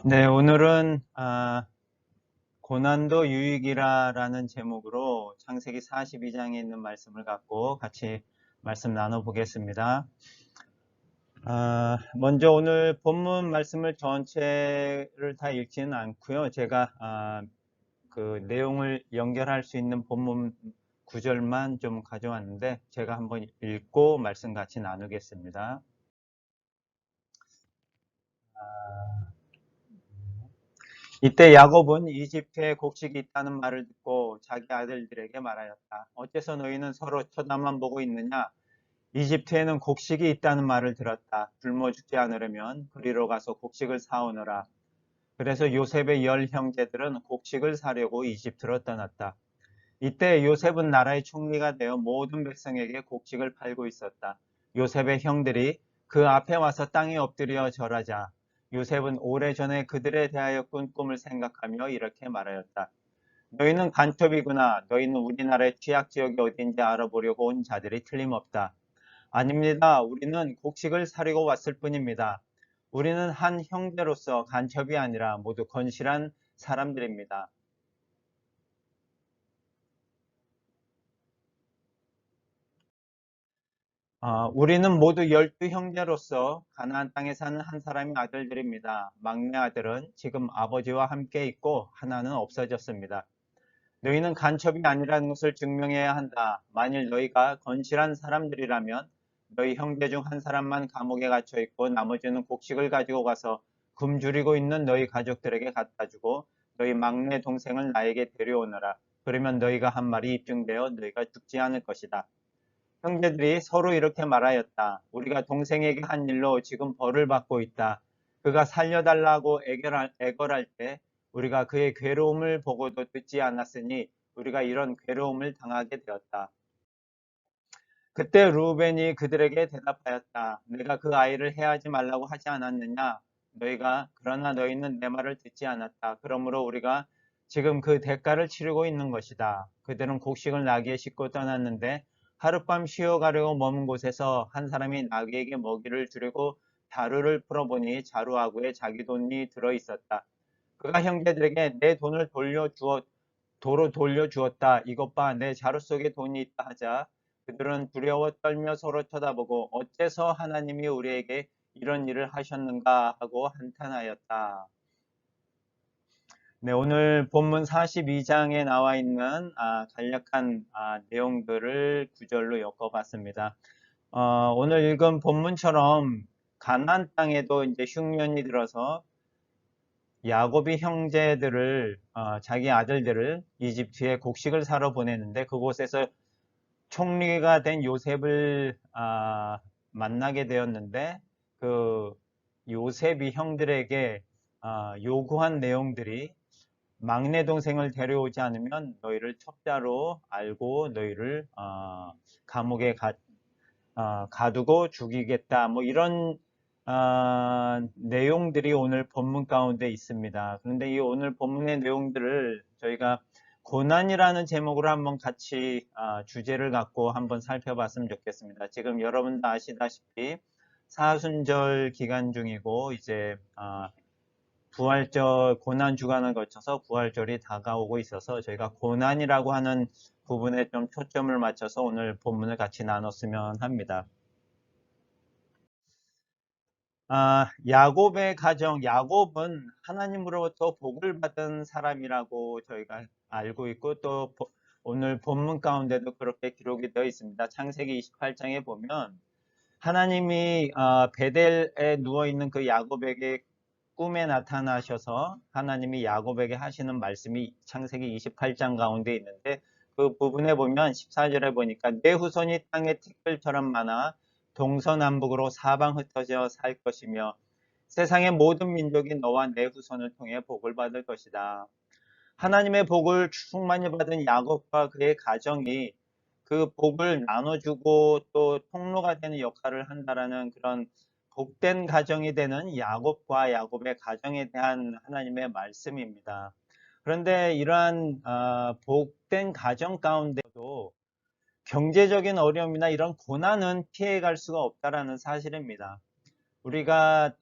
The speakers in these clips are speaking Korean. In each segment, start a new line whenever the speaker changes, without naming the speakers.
네, 오늘은 고난도 유익이라라는 제목으로 창세기 42장에 있는 말씀을 갖고 같이 말씀 나눠보겠습니다. 먼저 오늘 본문 말씀을 전체를 다 읽지는 않고요. 제가 그 내용을 연결할 수 있는 본문 구절만 좀 가져왔는데 제가 한번 읽고 말씀 같이 나누겠습니다. 이때 야곱은 이집트에 곡식이 있다는 말을 듣고 자기 아들들에게 말하였다. 어째서 너희는 서로 쳐다만 보고 있느냐? 이집트에는 곡식이 있다는 말을 들었다. 굶어 죽지 않으려면 그리로 가서 곡식을 사오너라. 그래서 요셉의 10형제들은 곡식을 사려고 이집트로 떠났다. 이때 요셉은 나라의 총리가 되어 모든 백성에게 곡식을 팔고 있었다. 요셉의 형들이 그 앞에 와서 땅에 엎드려 절하자 요셉은 오래전에 그들에 대하여 꾼 꿈을 생각하며 이렇게 말하였다. 너희는 간첩이구나. 너희는 우리나라의 취약 지역이 어딘지 알아보려고 온 자들이 틀림없다. 아닙니다. 우리는 곡식을 사려고 왔을 뿐입니다. 우리는 한 형제로서 간첩이 아니라 모두 건실한 사람들입니다. 우리는 모두 12형제로서 가나안 땅에 사는 한 사람의 아들들입니다. 막내 아들은 지금 아버지와 함께 있고 하나는 없어졌습니다. 너희는 간첩이 아니라는 것을 증명해야 한다. 만일 너희가 건실한 사람들이라면 너희 형제 중 한 사람만 감옥에 갇혀 있고 나머지는 곡식을 가지고 가서 굶주리고 있는 너희 가족들에게 갖다 주고 너희 막내 동생을 나에게 데려오너라. 그러면 너희가 한 말이 입증되어 너희가 죽지 않을 것이다. 형제들이 서로 이렇게 말하였다. 우리가 동생에게 한 일로 지금 벌을 받고 있다. 그가 살려달라고 애걸할 때 우리가 그의 괴로움을 보고도 듣지 않았으니 우리가 이런 괴로움을 당하게 되었다. 그때 루벤이 그들에게 대답하였다. 내가 그 아이를 해하지 말라고 하지 않았느냐? 그러나 너희는 내 말을 듣지 않았다. 그러므로 우리가 지금 그 대가를 치르고 있는 것이다. 그들은 곡식을 나귀에 싣고 떠났는데 하룻밤 쉬어가려고 머문 곳에서 한 사람이 나귀에게 먹이를 주려고 자루를 풀어보니 자루아구에 자기 돈이 들어 있었다. 그가 형제들에게 내 돈을 도로 돌려주었다. 이것 봐, 내 자루 속에 돈이 있다 하자. 그들은 두려워 떨며 서로 쳐다보고 어째서 하나님이 우리에게 이런 일을 하셨는가 하고 한탄하였다. 네, 오늘 본문 42장에 나와 있는 간략한 내용들을 구절로 엮어봤습니다. 오늘 읽은 본문처럼 가나안 땅에도 이제 흉년이 들어서 야곱이 형제들을 자기 아들들을 이집트에 곡식을 사러 보내는데 그곳에서 총리가 된 요셉을 만나게 되었는데 그 요셉이 형들에게 요구한 내용들이 막내 동생을 데려오지 않으면 너희를 첩자로 알고 너희를 감옥에 가두고 죽이겠다. 뭐 이런 내용들이 오늘 본문 가운데 있습니다. 그런데 이 오늘 본문의 내용들을 저희가 고난이라는 제목으로 한번 같이 주제를 갖고 한번 살펴봤으면 좋겠습니다. 지금 여러분 다 아시다시피 사순절 기간 중이고 이제 부활절 고난 주간을 거쳐서 부활절이 다가오고 있어서 저희가 고난이라고 하는 부분에 좀 초점을 맞춰서 오늘 본문을 같이 나눴으면 합니다. 야곱의 가정, 야곱은 하나님으로부터 복을 받은 사람이라고 저희가 알고 있고 또 오늘 본문 가운데도 그렇게 기록이 되어 있습니다. 창세기 28장에 보면 하나님이 베델에 누워있는 그 야곱에게 꿈에 나타나셔서 하나님이 야곱에게 하시는 말씀이 창세기 28장 가운데 있는데 그 부분에 보면 14절에 보니까 내 후손이 땅의 티끌처럼 많아 동서남북으로 사방 흩어져 살 것이며 세상의 모든 민족이 너와 내 후손을 통해 복을 받을 것이다. 하나님의 복을 충만히 받은 야곱과 그의 가정이 그 복을 나눠주고 또 통로가 되는 역할을 한다라는 그런 복된 가정이 되는 야곱과 야곱의 가정에 대한 하나님의 말씀입니다. 그런데 이러한 복된 가정 가운데도 경제적인 어려움이나 이런 고난은 피해갈 수가 없다라는 사실입니다. 우리가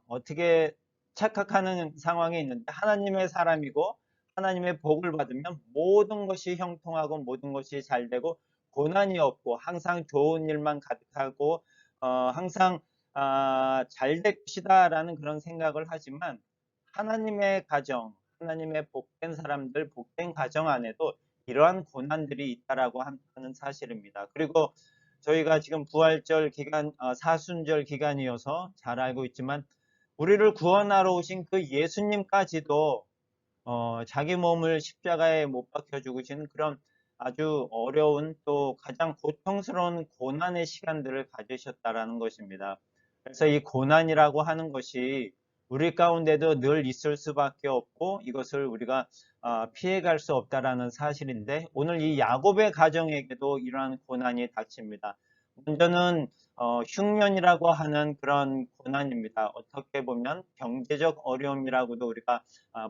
어떻게 착각하는 상황에 있는데 하나님의 사람이고 하나님의 복을 받으면 모든 것이 형통하고 모든 것이 잘 되고 고난이 없고 항상 좋은 일만 가득하고 항상 잘 될 것이다라는 그런 생각을 하지만 하나님의 가정, 하나님의 복된 사람들, 복된 가정 안에도 이러한 고난들이 있다라고 하는 사실입니다. 그리고 저희가 지금 부활절 기간, 사순절 기간이어서 잘 알고 있지만 우리를 구원하러 오신 그 예수님까지도 자기 몸을 십자가에 못 박혀 죽으신 그런 아주 어려운 또 가장 고통스러운 고난의 시간들을 가지셨다라는 것입니다. 그래서 이 고난이라고 하는 것이 우리 가운데도 늘 있을 수밖에 없고 이것을 우리가 피해갈 수 없다라는 사실인데 오늘 이 야곱의 가정에게도 이러한 고난이 닥칩니다. 먼저는 흉년이라고 하는 그런 고난입니다. 어떻게 보면 경제적 어려움이라고도 우리가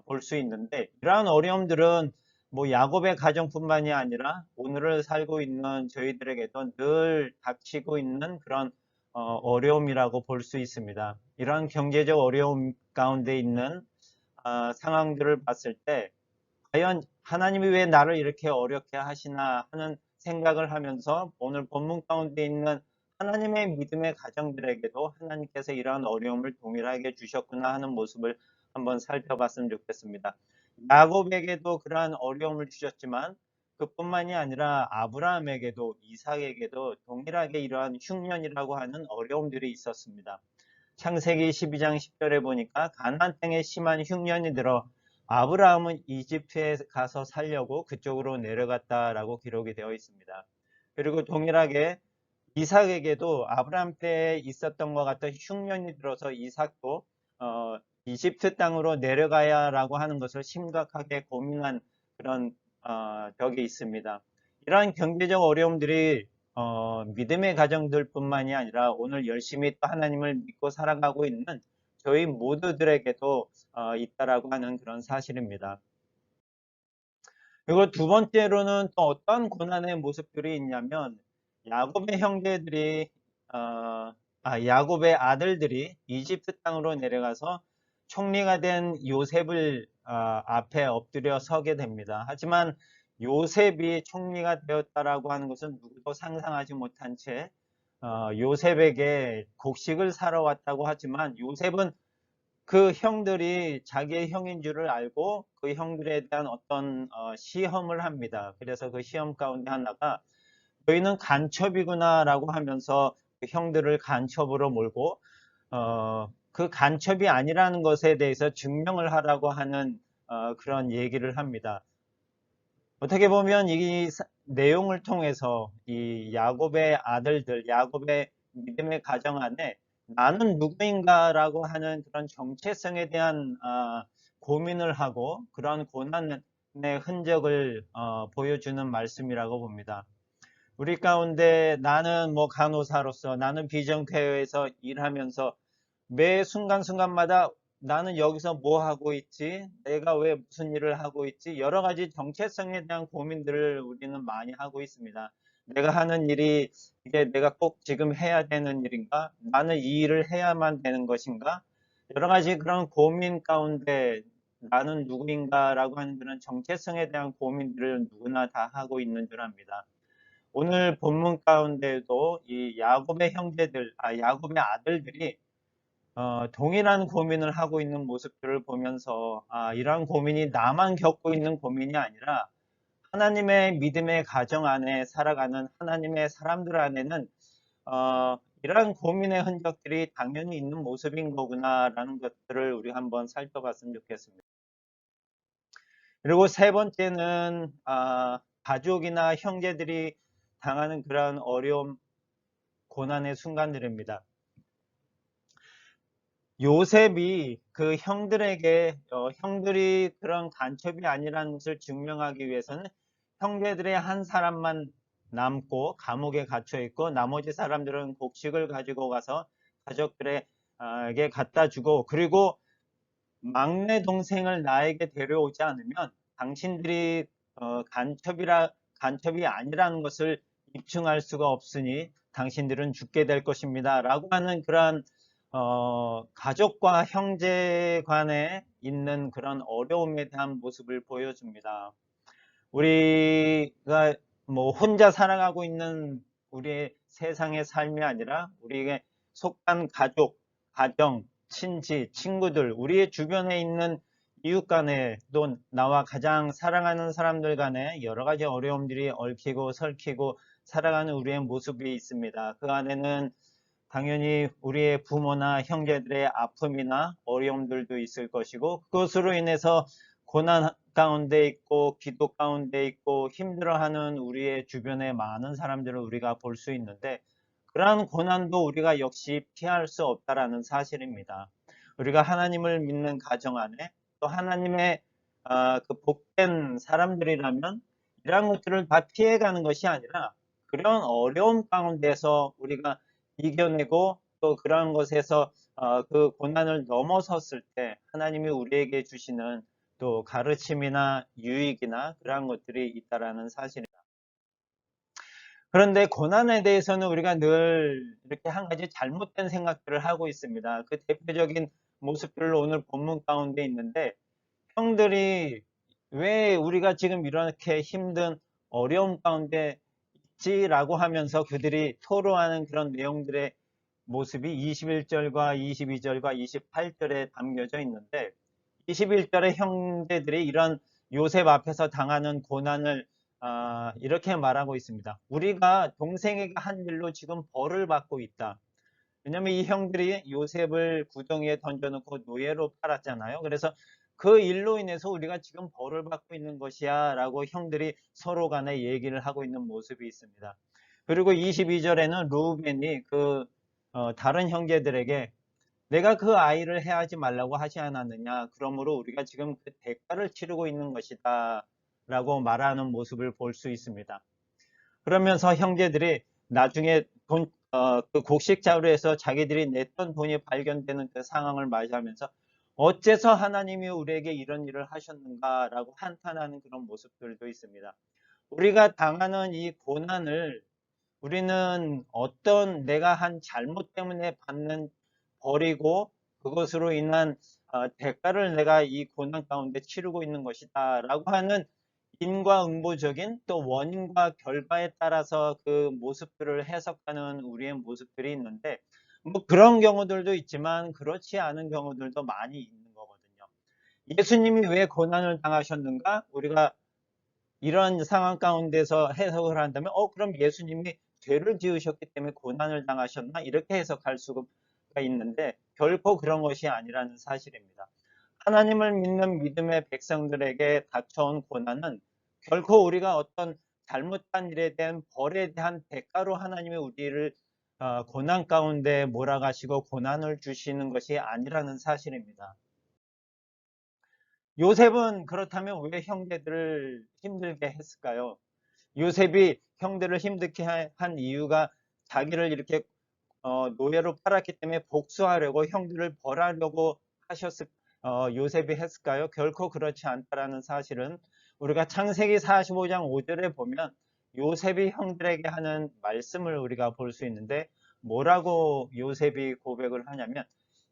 볼 수 있는데 이러한 어려움들은 뭐 야곱의 가정뿐만이 아니라 오늘을 살고 있는 저희들에게도 늘 닥치고 있는 그런 어려움이라고 볼 수 있습니다. 이러한 경제적 어려움 가운데 있는 상황들을 봤을 때 과연 하나님이 왜 나를 이렇게 어렵게 하시나 하는 생각을 하면서 오늘 본문 가운데 있는 하나님의 믿음의 가정들에게도 하나님께서 이러한 어려움을 동일하게 주셨구나 하는 모습을 한번 살펴봤으면 좋겠습니다. 야곱에게도 그러한 어려움을 주셨지만 그뿐만이 아니라 아브라함에게도 이삭에게도 동일하게 이러한 흉년이라고 하는 어려움들이 있었습니다. 창세기 12장 10절에 보니까 가나안 땅에 심한 흉년이 들어 아브라함은 이집트에 가서 살려고 그쪽으로 내려갔다라고 기록이 되어 있습니다. 그리고 동일하게 이삭에게도 아브라함 때에 있었던 것 같은 흉년이 들어서 이삭도 이집트 땅으로 내려가야라고 하는 것을 심각하게 고민한 그런 적이 있습니다. 이러한 경제적 어려움들이 믿음의 가정들뿐만이 아니라 오늘 열심히 또 하나님을 믿고 살아가고 있는 저희 모두들에게도 있다라고 하는 그런 사실입니다. 그리고 두 번째로는 또 어떤 고난의 모습들이 있냐면 야곱의 형제들이 야곱의 아들들이 이집트 땅으로 내려가서 총리가 된 요셉을 앞에 엎드려 서게 됩니다. 하지만 요셉이 총리가 되었다라고 하는 것은 누구도 상상하지 못한 채 요셉에게 곡식을 사러 왔다고 하지만 요셉은 그 형들이 자기의 형인 줄을 알고 그 형들에 대한 어떤 시험을 합니다. 그래서 그 시험 가운데 하나가 너희는 간첩이구나 라고 하면서 그 형들을 간첩으로 몰고 그 간첩이 아니라는 것에 대해서 증명을 하라고 하는 그런 얘기를 합니다. 어떻게 보면 이 내용을 통해서 이 야곱의 아들들, 야곱의 믿음의 가정 안에 나는 누구인가라고 하는 그런 정체성에 대한 고민을 하고 그런 고난의 흔적을 보여주는 말씀이라고 봅니다. 우리 가운데 나는 뭐 간호사로서 나는 비정태회에서 일하면서 매 순간순간마다 나는 여기서 뭐 하고 있지? 내가 왜 무슨 일을 하고 있지? 여러 가지 정체성에 대한 고민들을 우리는 많이 하고 있습니다. 내가 하는 일이 이게 내가 꼭 지금 해야 되는 일인가? 나는 이 일을 해야만 되는 것인가? 여러 가지 그런 고민 가운데 나는 누구인가라고 하는 그런 정체성에 대한 고민들을 누구나 다 하고 있는 줄 압니다. 오늘 본문 가운데도 이 야곱의 형제들, 야곱의 아들들이 동일한 고민을 하고 있는 모습들을 보면서 이러한 고민이 나만 겪고 있는 고민이 아니라 하나님의 믿음의 가정 안에 살아가는 하나님의 사람들 안에는 이러한 고민의 흔적들이 당연히 있는 모습인 거구나라는 것들을 우리 한번 살펴봤으면 좋겠습니다. 그리고 세 번째는 가족이나 형제들이 당하는 그러한 어려움, 고난의 순간들입니다. 요셉이 그 형들에게 형들이 그런 간첩이 아니라는 것을 증명하기 위해서는 형제들의 한 사람만 남고 감옥에 갇혀 있고 나머지 사람들은 곡식을 가지고 가서 가족들에게 갖다 주고 그리고 막내 동생을 나에게 데려오지 않으면 당신들이 간첩이 아니라는 것을 입증할 수가 없으니 당신들은 죽게 될 것입니다. 라고 하는 그러한 가족과 형제 간에 있는 그런 어려움에 대한 모습을 보여줍니다. 우리가 뭐 혼자 살아가고 있는 우리의 세상의 삶이 아니라 우리에게 속한 가족, 가정, 친지, 친구들, 우리의 주변에 있는 이웃 간에 또 나와 가장 사랑하는 사람들 간에 여러 가지 어려움들이 얽히고 설키고 살아가는 우리의 모습이 있습니다. 그 안에는 당연히 우리의 부모나 형제들의 아픔이나 어려움들도 있을 것이고 그것으로 인해서 고난 가운데 있고 기도 가운데 있고 힘들어하는 우리의 주변의 많은 사람들을 우리가 볼 수 있는데 그러한 고난도 우리가 역시 피할 수 없다라는 사실입니다. 우리가 하나님을 믿는 가정 안에 또 하나님의 그 복된 사람들이라면 이러한 것들을 다 피해가는 것이 아니라 그런 어려움 가운데서 우리가 이겨내고 또 그러한 것에서 그 고난을 넘어섰을 때 하나님이 우리에게 주시는 또 가르침이나 유익이나 그러한 것들이 있다라는 사실입니다. 그런데 고난에 대해서는 우리가 늘 이렇게 한 가지 잘못된 생각들을 하고 있습니다. 그 대표적인 모습들로 오늘 본문 가운데 있는데 형들이 왜 우리가 지금 이렇게 힘든 어려움 가운데 있지라고 하면서 그들이 토로하는 그런 내용들의 모습이 21절과 22절과 28절에 담겨져 있는데 21절에 형제들이 이런 요셉 앞에서 당하는 고난을 이렇게 말하고 있습니다. 우리가 동생에게 한 일로 지금 벌을 받고 있다. 왜냐하면 이 형들이 요셉을 구덩이에 던져놓고 노예로 팔았잖아요. 그래서 그 일로 인해서 우리가 지금 벌을 받고 있는 것이야 라고 형들이 서로 간에 얘기를 하고 있는 모습이 있습니다. 그리고 22절에는 루벤이 다른 형제들에게 내가 그 아이를 해하지 말라고 하지 않았느냐. 그러므로 우리가 지금 그 대가를 치르고 있는 것이다. 라고 말하는 모습을 볼 수 있습니다. 그러면서 형제들이 나중에 그 곡식 자루에서 자기들이 냈던 돈이 발견되는 그 상황을 맞이하면서 어째서 하나님이 우리에게 이런 일을 하셨는가 라고 한탄하는 그런 모습들도 있습니다. 우리가 당하는 이 고난을 우리는 어떤 내가 한 잘못 때문에 받는 벌이고 그것으로 인한 대가를 내가 이 고난 가운데 치르고 있는 것이다 라고 하는 인과응보적인 또 원인과 결과에 따라서 그 모습들을 해석하는 우리의 모습들이 있는데 뭐 그런 경우들도 있지만 그렇지 않은 경우들도 많이 있는 거거든요. 예수님이 왜 고난을 당하셨는가? 우리가 이런 상황 가운데서 해석을 한다면 그럼 예수님이 죄를 지으셨기 때문에 고난을 당하셨나? 이렇게 해석할 수가 있는데 결코 그런 것이 아니라는 사실입니다. 하나님을 믿는 믿음의 백성들에게 닥쳐온 고난은 결코 우리가 어떤 잘못한 일에 대한 벌에 대한 대가로 하나님이 우리를 고난 가운데 몰아가시고 고난을 주시는 것이 아니라는 사실입니다. 요셉은 그렇다면 왜 형제들을 힘들게 했을까요? 요셉이 형들을 힘들게 한 이유가 자기를 이렇게 노예로 팔았기 때문에 복수하려고 형들을 벌하려고 요셉이 했을까요? 결코 그렇지 않다라는 사실은 우리가 창세기 45장 5절에 보면 요셉이 형들에게 하는 말씀을 우리가 볼 수 있는데 뭐라고 요셉이 고백을 하냐면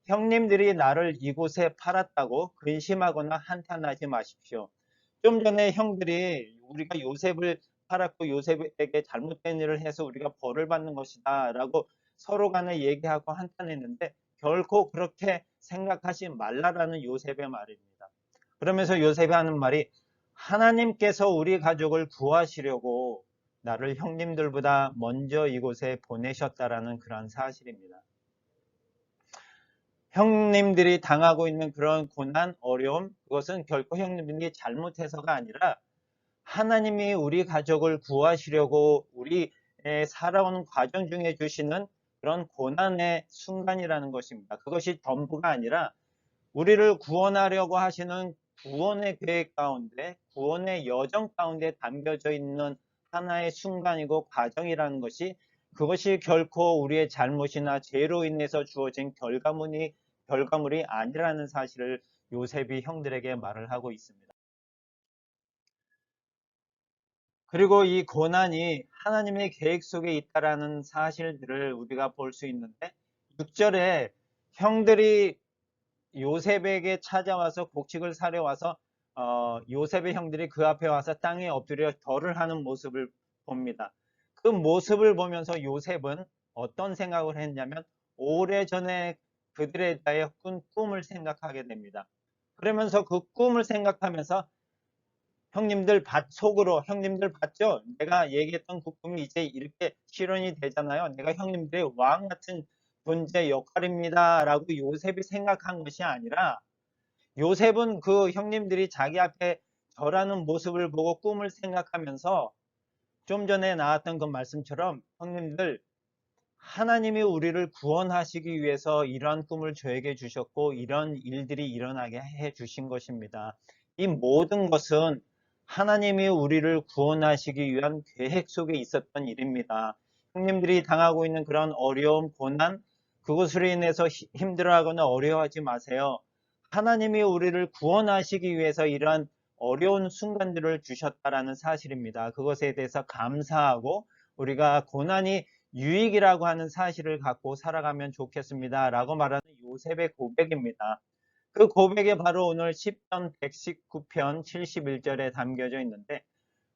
형님들이 나를 이곳에 팔았다고 근심하거나 한탄하지 마십시오. 좀 전에 형들이 우리가 요셉을 팔았고 요셉에게 잘못된 일을 해서 우리가 벌을 받는 것이다 라고 서로 간에 얘기하고 한탄했는데 결코 그렇게 생각하지 말라라는 요셉의 말입니다. 그러면서 요셉이 하는 말이 하나님께서 우리 가족을 구하시려고 나를 형님들보다 먼저 이곳에 보내셨다라는 그런 사실입니다. 형님들이 당하고 있는 그런 고난, 어려움, 그것은 결코 형님들이 잘못해서가 아니라 하나님이 우리 가족을 구하시려고 우리의 살아오는 과정 중에 주시는 그런 고난의 순간이라는 것입니다. 그것이 전부가 아니라 우리를 구원하려고 하시는 구원의 계획 가운데, 구원의 여정 가운데 담겨져 있는 하나의 순간이고 과정이라는 것이 그것이 결코 우리의 잘못이나 죄로 인해서 주어진 결과물이 아니라는 사실을 요셉이 형들에게 말을 하고 있습니다. 그리고 이 고난이 하나님의 계획 속에 있다라는 사실들을 우리가 볼 수 있는데 6절에 형들이 요셉에게 찾아와서 곡식을 사려 와서 요셉의 형들이 그 앞에 와서 땅에 엎드려 절을 하는 모습을 봅니다. 그 모습을 보면서 요셉은 어떤 생각을 했냐면 오래전에 그들에 대하여 꾼 꿈을 생각하게 됩니다. 그러면서 그 꿈을 생각하면서 속으로 형님들 봤죠? 내가 얘기했던 그 꿈이 이제 이렇게 실현이 되잖아요. 내가 형님들의 왕 같은 존재 역할입니다. 라고 요셉이 생각한 것이 아니라 요셉은 그 형님들이 자기 앞에 절하는 모습을 보고 꿈을 생각하면서 좀 전에 나왔던 그 말씀처럼 형님들 하나님이 우리를 구원하시기 위해서 이러한 꿈을 저에게 주셨고 이런 일들이 일어나게 해 주신 것입니다. 이 모든 것은 하나님이 우리를 구원하시기 위한 계획 속에 있었던 일입니다. 형님들이 당하고 있는 그런 어려움, 고난, 그것으로 인해서 힘들어하거나 어려워하지 마세요. 하나님이 우리를 구원하시기 위해서 이러한 어려운 순간들을 주셨다라는 사실입니다. 그것에 대해서 감사하고 우리가 고난이 유익이라고 하는 사실을 갖고 살아가면 좋겠습니다. 라고 말하는 요셉의 고백입니다. 그 고백이 바로 오늘 10편 119편 71절에 담겨져 있는데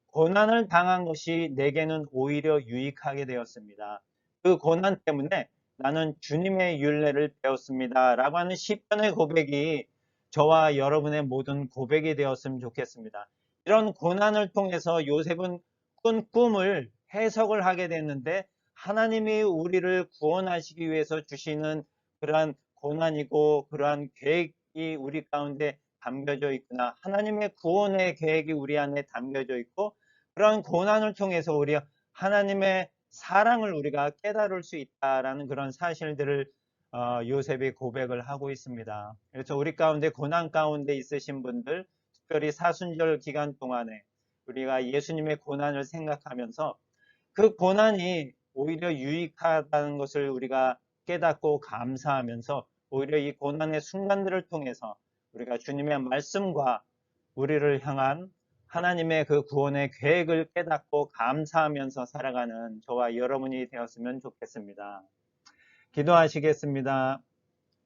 고난을 당한 것이 내게는 오히려 유익하게 되었습니다. 그 고난 때문에 나는 주님의 율례를 배웠습니다. 라고 하는 10편의 고백이 저와 여러분의 모든 고백이 되었으면 좋겠습니다. 이런 고난을 통해서 요셉은 꾼 꿈을 해석을 하게 됐는데 하나님이 우리를 구원하시기 위해서 주시는 그러한 고난이고 그러한 계획이 우리 가운데 담겨져 있구나. 하나님의 구원의 계획이 우리 안에 담겨져 있고 그런 고난을 통해서 우리 하나님의 사랑을 우리가 깨달을 수 있다라는 그런 사실들을 요셉이 고백을 하고 있습니다. 그래서 우리 가운데 고난 가운데 있으신 분들, 특별히 사순절 기간 동안에 우리가 예수님의 고난을 생각하면서 그 고난이 오히려 유익하다는 것을 우리가 깨닫고 감사하면서 오히려 이 고난의 순간들을 통해서 우리가 주님의 말씀과 우리를 향한 하나님의 그 구원의 계획을 깨닫고 감사하면서 살아가는 저와 여러분이 되었으면 좋겠습니다. 기도하시겠습니다.